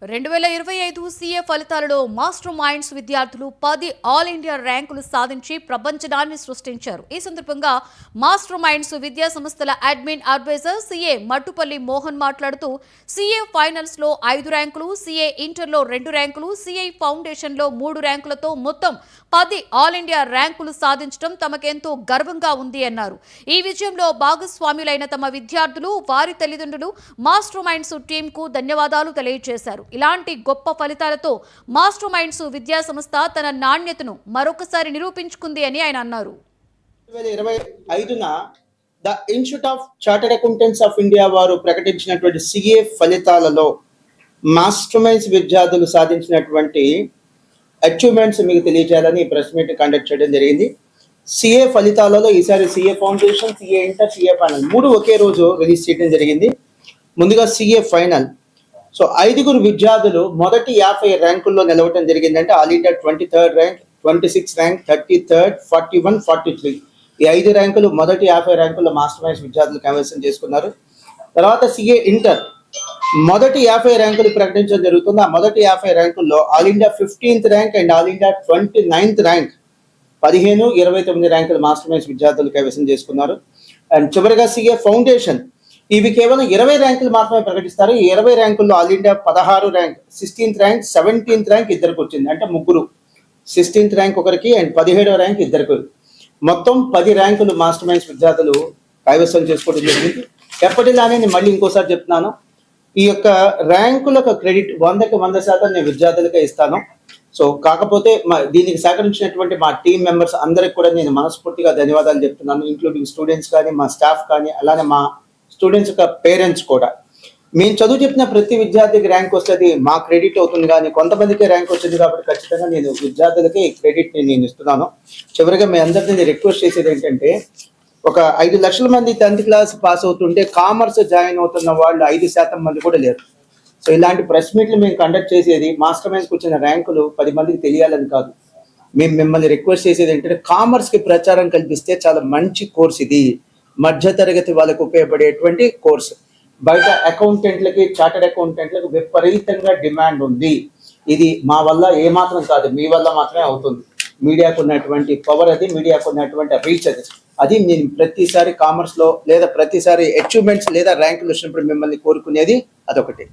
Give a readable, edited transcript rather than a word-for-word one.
2025 CA ఫలితాలలో master minds విద్యార్థులు 10 all India ర్యాంకులు సాధించి ప్రపంచనాన్ని సృష్టించారు. ఈ సందర్భంగా మాస్టర్ మైండ్స్ విద్యా సంస్థల admin adviser CA Mattupalli Mohan మాట్లాడుతూ సీఏ ఫైనల్స్ లో 5 ర్యాంకులు, సీఏ ఇంటర్ లో 2 ర్యాంకులు, సీఏ ఫౌండేషన్ లో 3 ర్యాంకులతో మొత్తం 10 ఆల్ ఇండియా ర్యాంకులు సాధించడం తమకెంతో గర్వంగా ఉంది అన్నారు. ఈ విజయంలో భాగస్వాములైన తమ విద్యార్థులు, వారి తల్లిదండ్రులు, మాస్టర్ మైండ్స్ టీం కు ధన్యవాదాలు తెలియజేశారు. ఇలాంటి గొప్ప ఫలితాలతో మాస్టర్ మైండ్స్ విద్యా సంస్థ తన నాణ్యతను మరొకసారి నిరూపించుకుంది అని ఆయన అన్నారు. 2025న the institute of chartered accountants of India వారు ప్రకటించినటువంటి సిఏ ఫలితాలలో మాస్టర్ మైండ్స్ విద్యార్థులు సాధించినటువంటి అచీవ్మెంట్స్ మీకు తెలియజేయాలని ప్రెస్ మీట్ కండక్ట్ చేయడం జరిగింది. సిఏ ఫలితాలలో ఈసారి CA foundation, CA inter, CA final 3 ఒకే రోజు రిలీజ్ చేయడం జరిగింది. ముందుగా సిఏ ఫైనల్. సో 5 విద్యార్థులు మొదటి 50 ర్యాంకుల్లో నిలవటం జరిగిందంటే all India 23rd rank, 26th rank, 33rd, 41, 43 ఈ 5 ర్యాంకులు మొదటి 50 ర్యాంకుల్లో మాస్టర్ మైండ్స్ విద్యార్థులు కైవసం చేసుకున్నారు. తర్వాత సిఏ ఇంటర్ మొదటి 50 ర్యాంకులు ప్రకటించడం జరుగుతుంది. ఆ మొదటి 50 ర్యాంకుల్లో all India 15th rank and all India 29th rank 15, 29 ర్యాంకులు మాస్టర్ మైండ్స్ విద్యార్థులు కైవసం చేసుకున్నారు. అండ్ చివరిగా సిఏ ఫౌండేషన్ ఇవి కేవలం 20 ర్యాంకులు మాత్రమే ప్రకటిస్తారు. ఈ 20 ర్యాంకుల్లో all India 16 rank, 16th rank, 17th rank ఇద్దరికి వచ్చింది. అంటే ముగ్గురు, 16th ర్యాంక్ ఒకరికి అండ్ 17వ ర్యాంక్ ఇద్దరికి. మొత్తం 10 ర్యాంకులు మాస్టర్ మైండ్స్ విద్యార్థులు కైవసం చేసుకోవడం జరిగింది. ఎప్పటిలానే నేను మళ్ళీ ఇంకోసారి చెప్తున్నాను, ఈ యొక్క ర్యాంకులకు క్రెడిట్ 100కి 100% నేను విద్యార్థులకే ఇస్తాను. సో కాకపోతే దీనికి సహకరించినటువంటి మా టీం మెంబర్స్ అందరికి కూడా నేను మనస్ఫూర్తిగా ధన్యవాదాలు చెప్తున్నాను. ఇంక్లూడింగ్ స్టూడెంట్స్ కానీ, మా స్టాఫ్ కానీ, అలానే మా స్టూడెంట్స్ యొక్క పేరెంట్స్ కూడా. మేము చదువు చెప్పిన ప్రతి విద్యార్థికి ర్యాంక్ వస్తుంది, మా క్రెడిట్ అవుతుంది. కానీ కొంతమందికి ర్యాంక్ వచ్చింది కాబట్టి ఖచ్చితంగా నేను విద్యార్థులకి ఈ క్రెడిట్ నేను ఇస్తున్నాను. చివరిగా మీ అందరినీ రిక్వెస్ట్ చేసేది ఏంటంటే, ఒక 5 లక్షల మంది 10th క్లాస్ పాస్ అవుతుంటే కామర్స్ జాయిన్ అవుతున్న వాళ్ళు 5% మంది కూడా లేరు. సో ఇలాంటి ప్రెస్ మీట్లు మేము కండక్ట్ చేసేది మాస్టర్ మైండ్స్కి వచ్చిన ర్యాంకులు 10 మందికి తెలియాలని కాదు. మేము మిమ్మల్ని రిక్వెస్ట్ చేసేది ఏంటంటే, కామర్స్కి ప్రచారం కల్పిస్తే చాలా మంచి కోర్స్ ఇది, మధ్యతరగతి వాళ్ళకు ఉపయోగపడేటువంటి కోర్సు. బయట అకౌంటెంట్లకి, చార్టర్డ్ అకౌంటెంట్లకు విపరీతంగా డిమాండ్ ఉంది. ఇది మా వల్ల ఏమాత్రం కాదు, మీ వల్ల మాత్రమే అవుతుంది. మీడియాకు ఉన్నటువంటి పవర్ అది, మీడియాకు ఉన్నటువంటి రీచ్ అది నేను ప్రతిసారి కామర్స్లో లేదా ప్రతిసారి అచీవ్మెంట్స్ లేదా ర్యాంకులు వచ్చినప్పుడు మిమ్మల్ని కోరుకునేది అదొకటి.